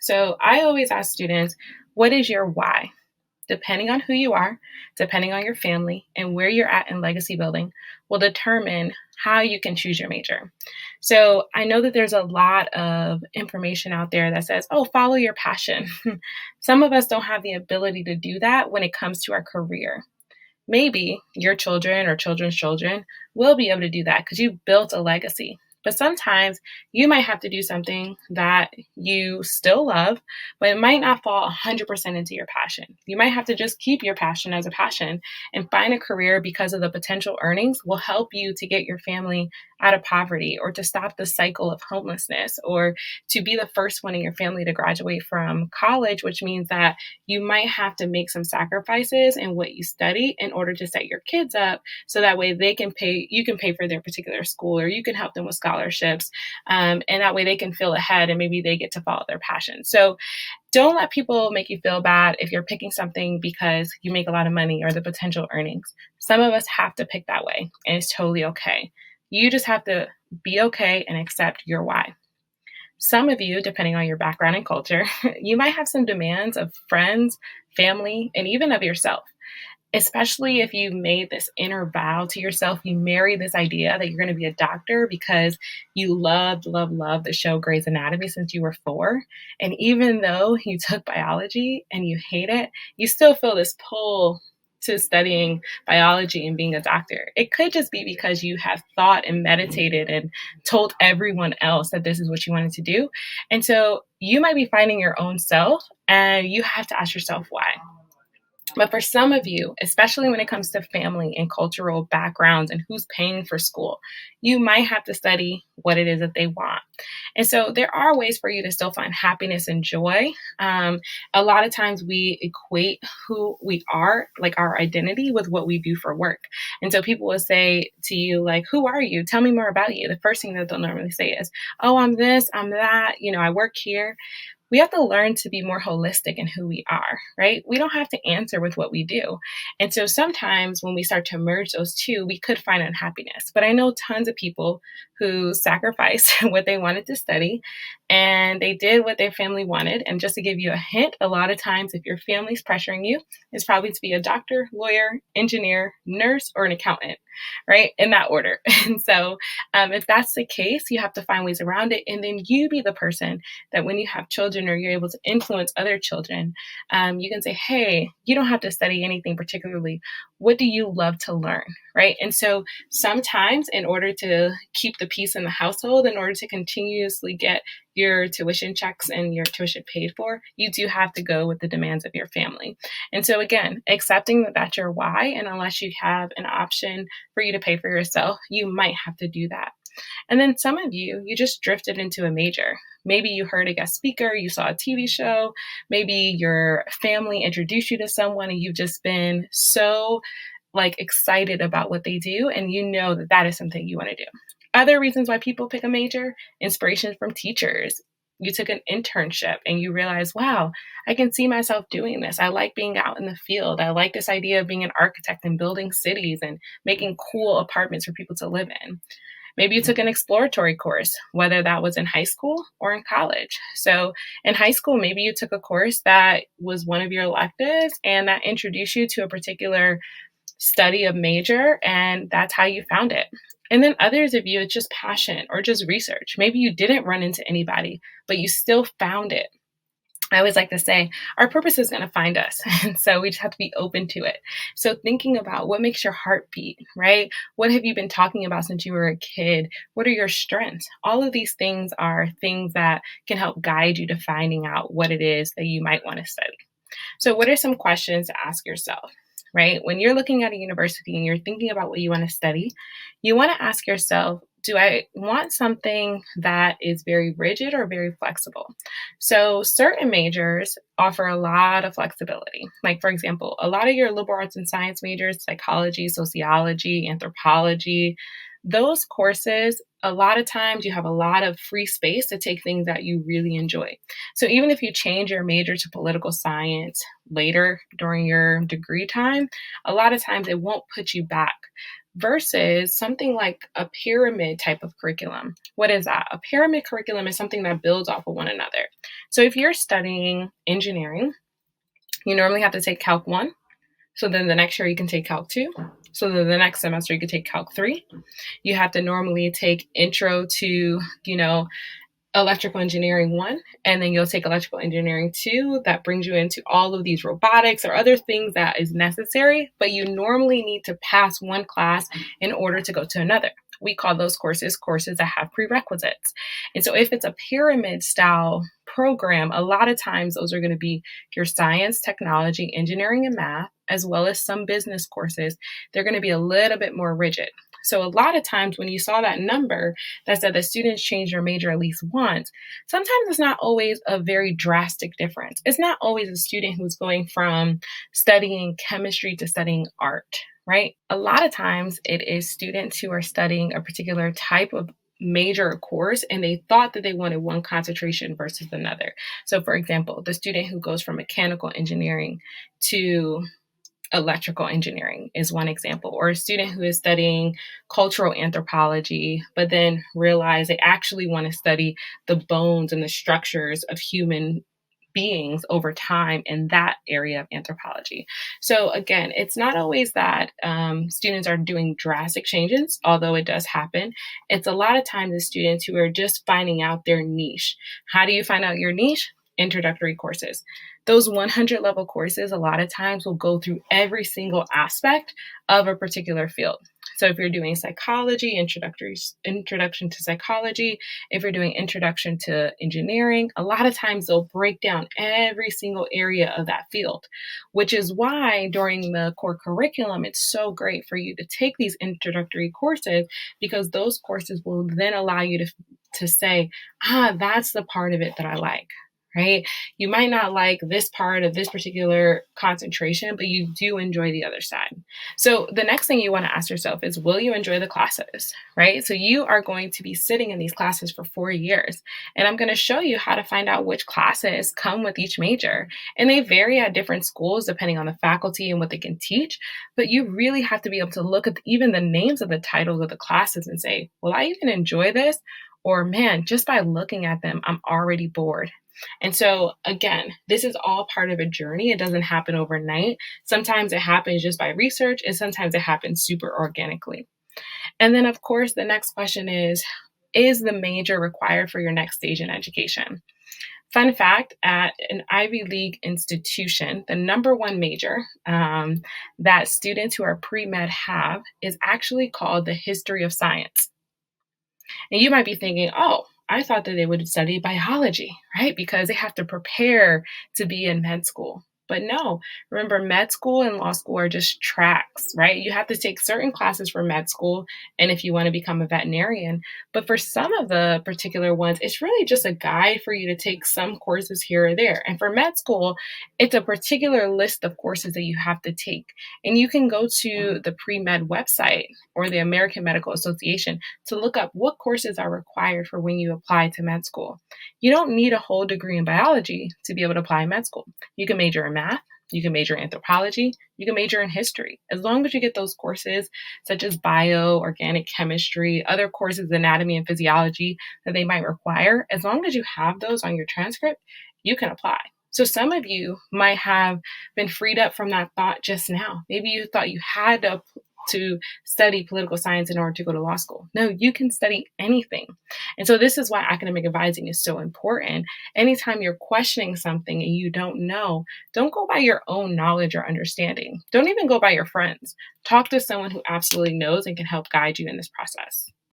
So I always ask students, what is your why? Depending on who you are, depending on your family, and where you're at in legacy building, will determine how you can choose your major. So I know that there's a lot of information out there that says, oh, follow your passion. Some of us don't have the ability to do that when it comes to our career. Maybe your children or children's children will be able to do that because you've built a legacy. But sometimes you might have to do something that you still love, but it might not fall 100% into your passion. You might have to just keep your passion as a passion and find a career because of the potential earnings will help you to get your family out of poverty or to stop the cycle of homelessness or to be the first one in your family to graduate from college, which means that you might have to make some sacrifices in what you study in order to set your kids up so that way they can pay, you can pay for their particular school or you can help them with scholarships. And that way they can feel ahead and maybe they get to follow their passion. So don't let people make you feel bad if you're picking something because you make a lot of money or the potential earnings. Some of us have to pick that way and it's totally okay. You just have to be okay and accept your why. Some of you, depending on your background and culture, you might have some demands of friends, family, and even of yourself. Especially if you made this inner vow to yourself, you marry this idea that you're going to be a doctor because you loved the show Grey's Anatomy since you were 4. And even though you took biology and you hate it, you still feel this pull to studying biology and being a doctor. It could just be because you have thought and meditated and told everyone else that this is what you wanted to do. And so you might be finding your own self and you have to ask yourself why. But for some of you, especially when it comes to family and cultural backgrounds and who's paying for school, you might have to study what it is that they want. And so there are ways for you to still find happiness and joy. A lot of times we equate who we are, like our identity, with what we do for work. And so people will say to you, like, who are you? Tell me more about you. The first thing that they'll normally say is, oh, I'm this, I'm that, I work here. We have to learn to be more holistic in who we are, right? We don't have to answer with what we do. And so sometimes when we start to merge those two, we could find unhappiness. But I know tons of people who sacrificed what they wanted to study and they did what their family wanted. And just to give you a hint, a lot of times if your family's pressuring you, it's probably to be a doctor, lawyer, engineer, nurse, or an accountant, right? In that order. And so if that's the case, you have to find ways around it. And then you be the person that when you have children or you're able to influence other children, you can say, hey, you don't have to study anything particularly. What do you love to learn, right? And so sometimes in order to keep the peace in the household, in order to continuously get your tuition checks and your tuition paid for, you do have to go with the demands of your family. And so again, accepting that that's your why, and unless you have an option for you to pay for yourself, you might have to do that. And then some of you just drifted into a major. Maybe you heard a guest speaker, you saw a TV show, maybe your family introduced you to someone and you've just been so excited about what they do and you know that that is something you want to do. Other reasons why people pick a major, inspiration from teachers. You took an internship and you realize, wow, I can see myself doing this. I like being out in the field. I like this idea of being an architect and building cities and making cool apartments for people to live in. Maybe you took an exploratory course, whether that was in high school or in college. So in high school, maybe you took a course that was one of your electives and that introduced you to a particular study of major, and that's how you found it. And then others of you, it's just passion or just research. Maybe you didn't run into anybody, but you still found it. I always like to say our purpose is going to find us. And so we just have to be open to it. So thinking about what makes your heart beat, right? What have you been talking about since you were a kid? What are your strengths? All of these things are things that can help guide you to finding out what it is that you might want to study. So what are some questions to ask yourself, right? When you're looking at a university and you're thinking about what you want to study, you want to ask yourself, do I want something that is very rigid or very flexible? So certain majors offer a lot of flexibility. Like, for example, a lot of your liberal arts and science majors, psychology, sociology, anthropology, those courses, a lot of times you have a lot of free space to take things that you really enjoy. So even if you change your major to political science later during your degree time, a lot of times it won't put you back. versus something like a pyramid type of curriculum. What is that? A pyramid curriculum is something that builds off of one another. So if you're studying engineering, you normally have to take Calc 1. So then the next year you can take Calc 2. So then the next semester you can take Calc 3. You have to normally take Intro to, electrical engineering 1, and then you'll take electrical engineering 2. That brings you into all of these robotics or other things that is necessary, but you normally need to pass one class in order to go to another. We call those courses that have prerequisites. And so if it's a pyramid style program, a lot of times those are going to be your science, technology, engineering, and math, as well as some business courses. They're going to be a little bit more rigid. So a lot of times when you saw that number that said that students change their major at least once, sometimes it's not always a very drastic difference. It's not always a student who's going from studying chemistry to studying art, right? A lot of times it is students who are studying a particular type of major course and they thought that they wanted one concentration versus another. So for example, the student who goes from mechanical engineering to electrical engineering is one example, or a student who is studying cultural anthropology, but then realize they actually want to study the bones and the structures of human beings over time in that area of anthropology. So again, it's not always that students are doing drastic changes, although it does happen. It's a lot of times the students who are just finding out their niche. How do you find out your niche? Introductory courses. Those 100 level courses, a lot of times will go through every single aspect of a particular field. So if you're doing psychology, introduction to psychology, if you're doing introduction to engineering, a lot of times they'll break down every single area of that field, which is why during the core curriculum, it's so great for you to take these introductory courses, because those courses will then allow you to say, that's the part of it that I like. Right? You might not like this part of this particular concentration, but you do enjoy the other side. So the next thing you want to ask yourself is, will you enjoy the classes, right? So you are going to be sitting in these classes for 4 years, and I'm going to show you how to find out which classes come with each major. And they vary at different schools depending on the faculty and what they can teach, but you really have to be able to look at even the names of the titles of the classes and say, will I even enjoy this? Or man, just by looking at them, I'm already bored. And so again, this is all part of a journey. It doesn't happen overnight. Sometimes it happens just by research, and sometimes it happens super organically. And then of course, the next question is the major required for your next stage in education? Fun fact, at an Ivy League institution, the number one major that students who are pre-med have is actually called the history of science. And you might be thinking, oh, I thought that they would study biology, right? Because they have to prepare to be in med school. But no, remember, med school and law school are just tracks, right? You have to take certain classes for med school and if you want to become a veterinarian. But for some of the particular ones, it's really just a guide for you to take some courses here or there. And for med school, it's a particular list of courses that you have to take. And you can go to the pre-med website or the American Medical Association to look up what courses are required for when you apply to med school. You don't need a whole degree in biology to be able to apply in med school. You can major in math, you can major in anthropology, you can major in history. As long as you get those courses such as bio, organic chemistry, other courses, anatomy and physiology that they might require, as long as you have those on your transcript, you can apply. So some of you might have been freed up from that thought just now. Maybe you thought you had to study political science in order to go to law school. No, you can study anything. And so this is why academic advising is so important. Anytime you're questioning something and you don't know, don't go by your own knowledge or understanding. Don't even go by your friends. Talk to someone who absolutely knows and can help guide you in this process.